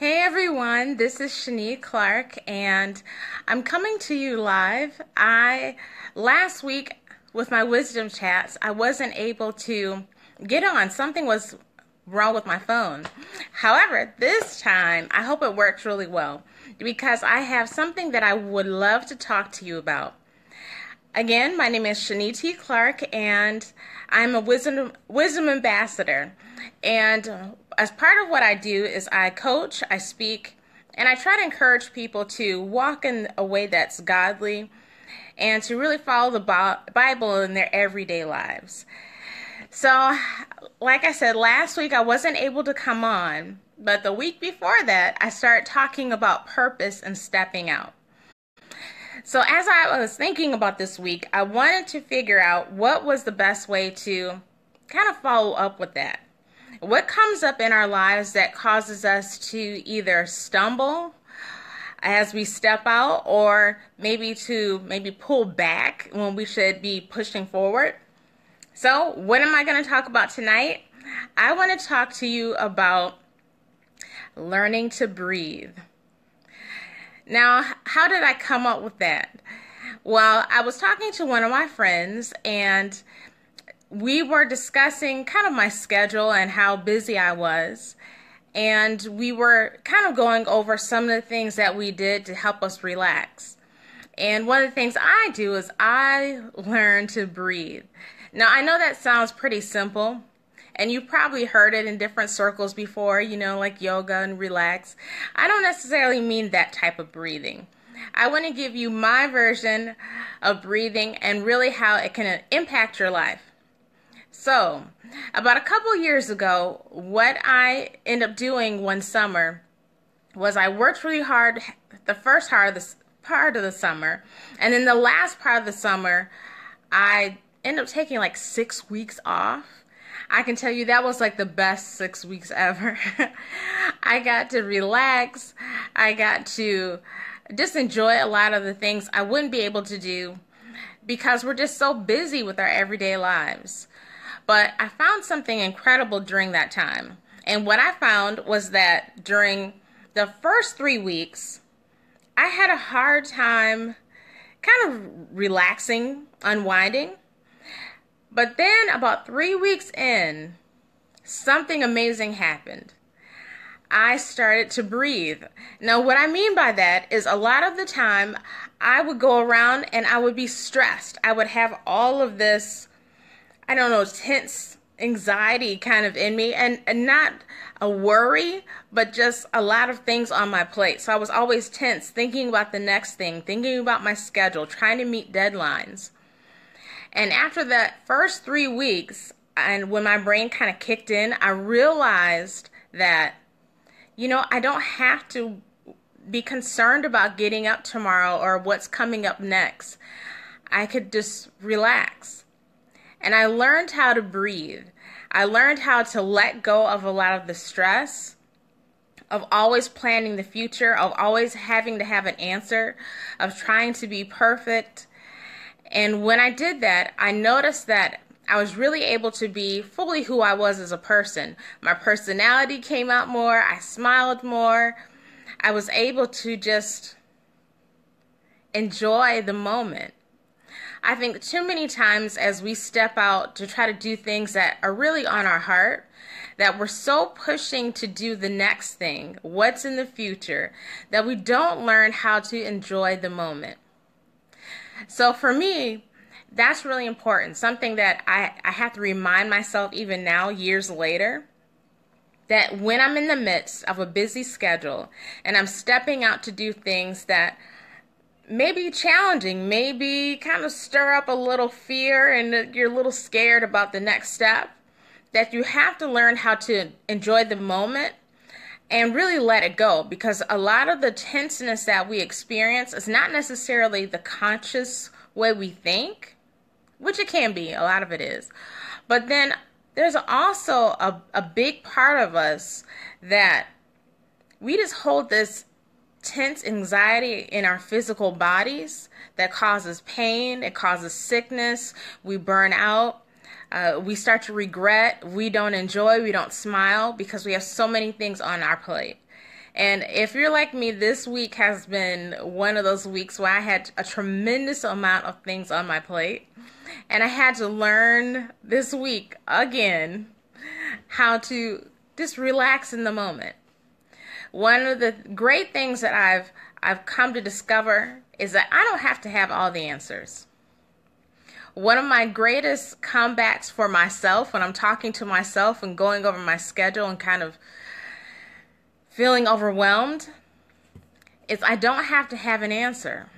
Hey everyone, this is Shani Clark and I'm coming to you live. Last week with my wisdom chats, I wasn't able to get on. Something was wrong with my phone. However, this time I hope it works really well because I have something that I would love to talk to you about. Again, my name is Shani T. Clark, and I'm a wisdom ambassador. And as part of what I do is I coach, I speak, and I try to encourage people to walk in a way that's godly and to really follow the Bible in their everyday lives. So, like I said, last week I wasn't able to come on, but the week before that, I started talking about purpose and stepping out. So as I was thinking about this week, I wanted to figure out what was the best way to kind of follow up with that. What comes up in our lives that causes us to either stumble as we step out or maybe pull back when we should be pushing forward? So what am I going to talk about tonight? I want to talk to you about learning to breathe. Now, how did I come up with that? Well, I was talking to one of my friends and we were discussing kind of my schedule and how busy I was. And we were kind of going over some of the things that we did to help us relax. And one of the things I do is I learn to breathe. Now, I know that sounds pretty simple. And you've probably heard it in different circles before, like yoga and relax. I don't necessarily mean that type of breathing. I want to give you my version of breathing and really how it can impact your life. So, about a couple years ago, what I ended up doing one summer was I worked really hard the first part of the summer, and then the last part of the summer, I ended up taking like 6 weeks off. I can tell you that was like the best 6 weeks ever. I got to relax. I got to just enjoy a lot of the things I wouldn't be able to do because we're just so busy with our everyday lives. But I found something incredible during that time. And what I found was that during the first 3 weeks, I had a hard time kind of relaxing, unwinding. But then about 3 weeks in, something amazing happened. I started to breathe. Now, what I mean by that is a lot of the time I would go around and I would be stressed. I would have all of this, tense anxiety kind of in me and not a worry, but just a lot of things on my plate. So I was always tense, thinking about the next thing, thinking about my schedule, trying to meet deadlines. And after that first 3 weeks, and when my brain kind of kicked in, I realized that, I don't have to be concerned about getting up tomorrow or what's coming up next. I could just relax. And I learned how to breathe. I learned how to let go of a lot of the stress, of always planning the future, of always having to have an answer, of trying to be perfect. And when I did that, I noticed that I was really able to be fully who I was as a person. My personality came out more. I smiled more. I was able to just enjoy the moment. I think too many times as we step out to try to do things that are really on our heart, that we're so pushing to do the next thing, what's in the future, that we don't learn how to enjoy the moment. So for me, that's really important. Something that I have to remind myself even now, years later, that when I'm in the midst of a busy schedule and I'm stepping out to do things that may be challenging, maybe kind of stir up a little fear and you're a little scared about the next step, that you have to learn how to enjoy the moment and really let it go, because a lot of the tenseness that we experience is not necessarily the conscious way we think, which it can be, a lot of it is. But then there's also a big part of us that we just hold this tense anxiety in our physical bodies that causes pain, it causes sickness, we burn out. We start to regret, we don't enjoy, we don't smile because we have so many things on our plate. And if you're like me, this week has been one of those weeks where I had a tremendous amount of things on my plate. And I had to learn this week again how to just relax in the moment. One of the great things that I've come to discover is that I don't have to have all the answers. One of my greatest comebacks for myself when I'm talking to myself and going over my schedule and kind of feeling overwhelmed is I don't have to have an answer.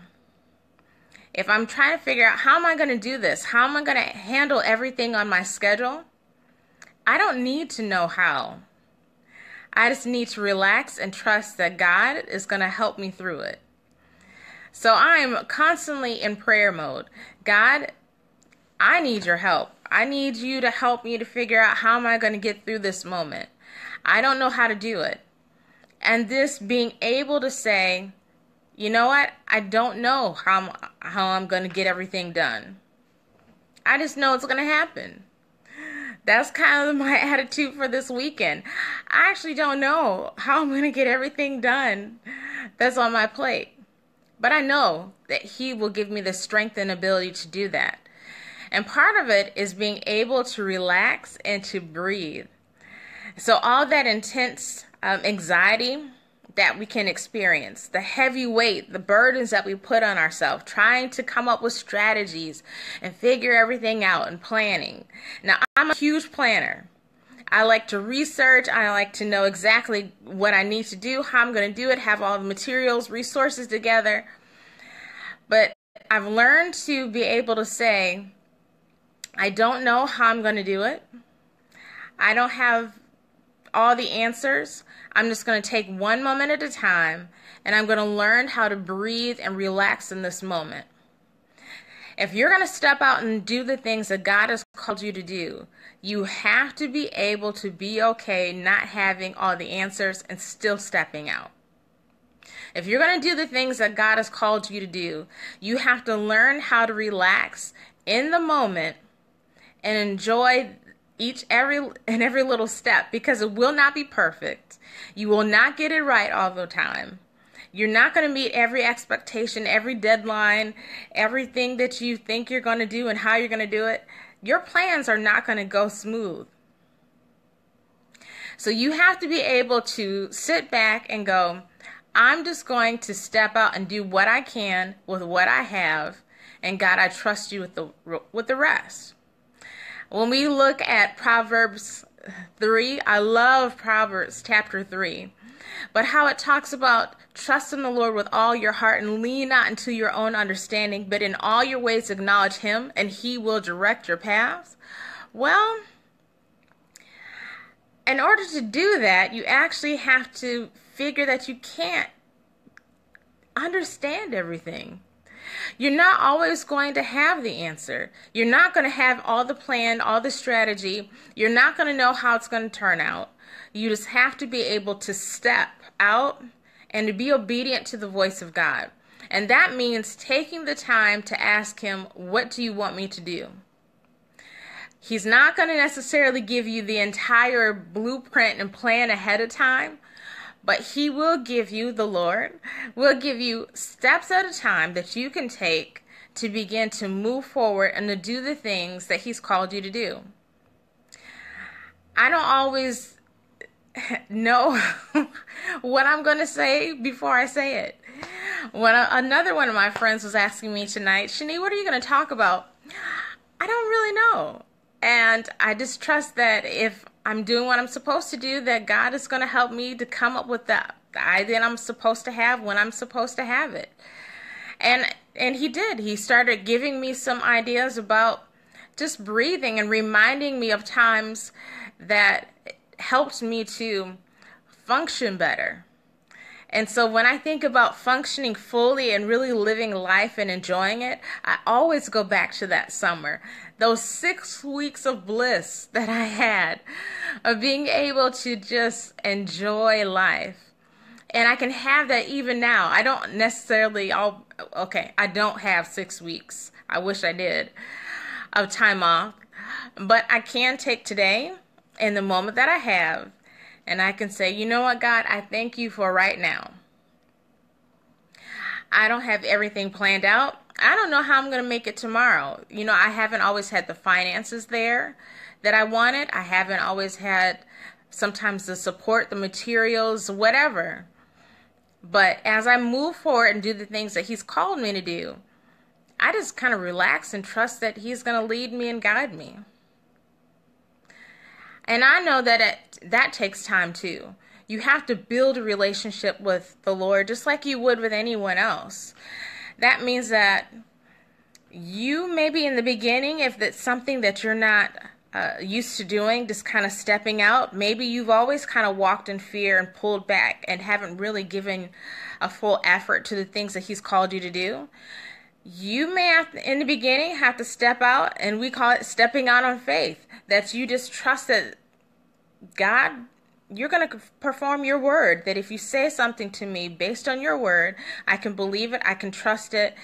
If I'm trying to figure out how am I going to do this, how am I going to handle everything on my schedule, I don't need to know how. I just need to relax and trust that God is going to help me through it. So I'm constantly in prayer mode. God, I need your help. I need you to help me to figure out how am I going to get through this moment. I don't know how to do it. And this being able to say, you know what? I don't know how I'm going to get everything done. I just know it's going to happen. That's kind of my attitude for this weekend. I actually don't know how I'm going to get everything done that's on my plate. But I know that He will give me the strength and ability to do that. And part of it is being able to relax and to breathe. So all that intense anxiety that we can experience, the heavy weight, the burdens that we put on ourselves, trying to come up with strategies and figure everything out and planning. Now, I'm a huge planner. I like to research. I like to know exactly what I need to do, how I'm going to do it, have all the materials, resources together. But I've learned to be able to say, I don't know how I'm going to do it. I don't have all the answers. I'm just going to take one moment at a time, and I'm going to learn how to breathe and relax in this moment. If you're going to step out and do the things that God has called you to do, you have to be able to be okay not having all the answers and still stepping out. If you're going to do the things that God has called you to do, you have to learn how to relax in the moment and enjoy every little step, because it will not be perfect. You will not get it right all the time. You're not going to meet every expectation, every deadline, everything that you think you're going to do and how you're going to do it. Your plans are not going to go smooth. So you have to be able to sit back and go, I'm just going to step out and do what I can with what I have, and God, I trust you with the rest. When we look at Proverbs 3, I love Proverbs chapter 3, but how it talks about trust in the Lord with all your heart and lean not into your own understanding, but in all your ways acknowledge Him and He will direct your paths. Well, in order to do that, you actually have to figure that you can't understand everything. You're not always going to have the answer. You're not going to have all the plan, all the strategy. You're not going to know how it's going to turn out. You just have to be able to step out and to be obedient to the voice of God. And that means taking the time to ask Him, what do you want me to do? He's not going to necessarily give you the entire blueprint and plan ahead of time, but He will give you, the Lord will give you steps at a time that you can take to begin to move forward and to do the things that He's called you to do. I don't always know what I'm going to say before I say it. When another one of my friends was asking me tonight, Shani, what are you going to talk about? I don't really know. And I just trust that if I'm doing what I'm supposed to do, that God is going to help me to come up with the idea I'm supposed to have when I'm supposed to have it. And He did. He started giving me some ideas about just breathing and reminding me of times that helped me to function better. And so when I think about functioning fully and really living life and enjoying it, I always go back to that summer. Those 6 weeks of bliss that I had of being able to just enjoy life. And I can have that even now. I don't necessarily, I don't have 6 weeks. I wish I did, of time off. But I can take today and the moment that I have And I can say, you know what, God, I thank you for right now. I don't have everything planned out. I don't know how I'm going to make it tomorrow. I haven't always had the finances there that I wanted. I haven't always had sometimes the support, the materials, whatever. But as I move forward and do the things that he's called me to do, I just kind of relax and trust that he's going to lead me and guide me. And I know that that takes time too. You have to build a relationship with the Lord just like you would with anyone else. That means that you maybe in the beginning, if it's something that you're not used to doing, just kind of stepping out, maybe you've always kind of walked in fear and pulled back and haven't really given a full effort to the things that he's called you to do. You may have to, in the beginning, have to step out, and we call it stepping out on faith. That you just trust that God, you're going to perform your word. That if you say something to me based on your word, I can believe it, I can trust it,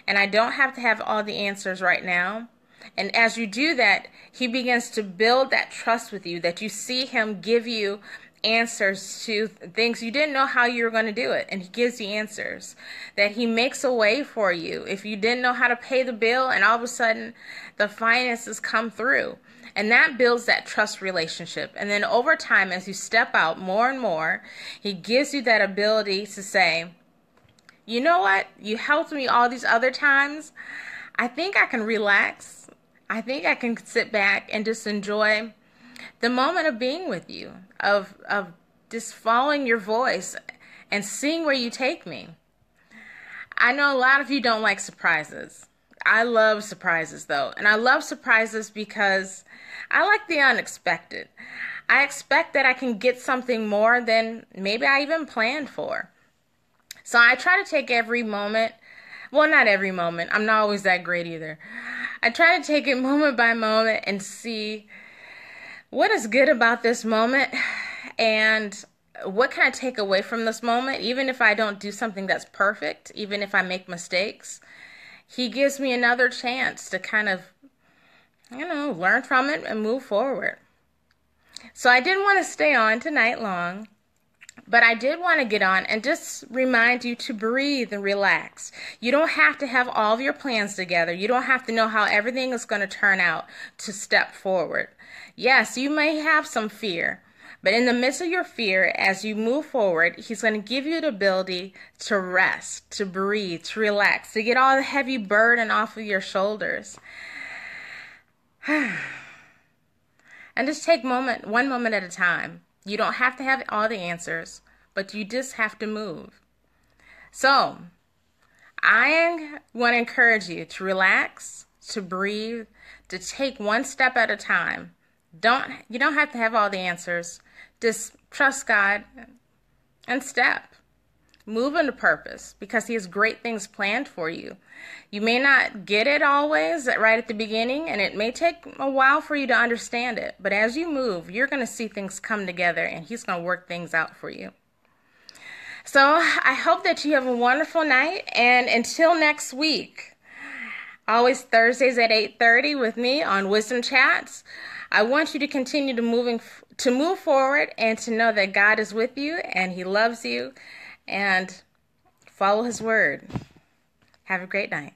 and I don't have to have all the answers right now. And as you do that, he begins to build that trust with you, that you see him give you answers to things you didn't know how you were going to do it, and he gives you answers, that he makes a way for you if you didn't know how to pay the bill, and all of a sudden the finances come through, and that builds that trust relationship. And then over time, as you step out more and more, he gives you that ability to say, you know what, you helped me all these other times, I think I can relax, I think I can sit back and just enjoy the moment of being with you, of just following your voice and seeing where you take me. I know a lot of you don't like surprises. I love surprises though. And I love surprises because I like the unexpected. I expect that I can get something more than maybe I even planned for. So I try to take every moment. Well, not every moment. I'm not always that great either. I try to take it moment by moment and see what is good about this moment and what can I take away from this moment, even if I don't do something that's perfect, even if I make mistakes. He gives me another chance to kind of, learn from it and move forward. So I didn't want to stay on tonight long, but I did want to get on and just remind you to breathe and relax. You don't have to have all of your plans together. You don't have to know how everything is going to turn out to step forward. Yes, you may have some fear, but in the midst of your fear, as you move forward, he's going to give you the ability to rest, to breathe, to relax, to get all the heavy burden off of your shoulders. And just take one moment at a time. You don't have to have all the answers, but you just have to move. So, I want to encourage you to relax, to breathe, to take one step at a time. You don't have to have all the answers. Just trust God and step. Move into purpose because he has great things planned for you. You may not get it always right at the beginning, and it may take a while for you to understand it. But as you move, you're going to see things come together, and he's going to work things out for you. So I hope that you have a wonderful night, and until next week, always Thursdays at 8:30 with me on Wisdom Chats. I want you to continue to move forward and to know that God is with you and he loves you, and follow his word. Have a great night.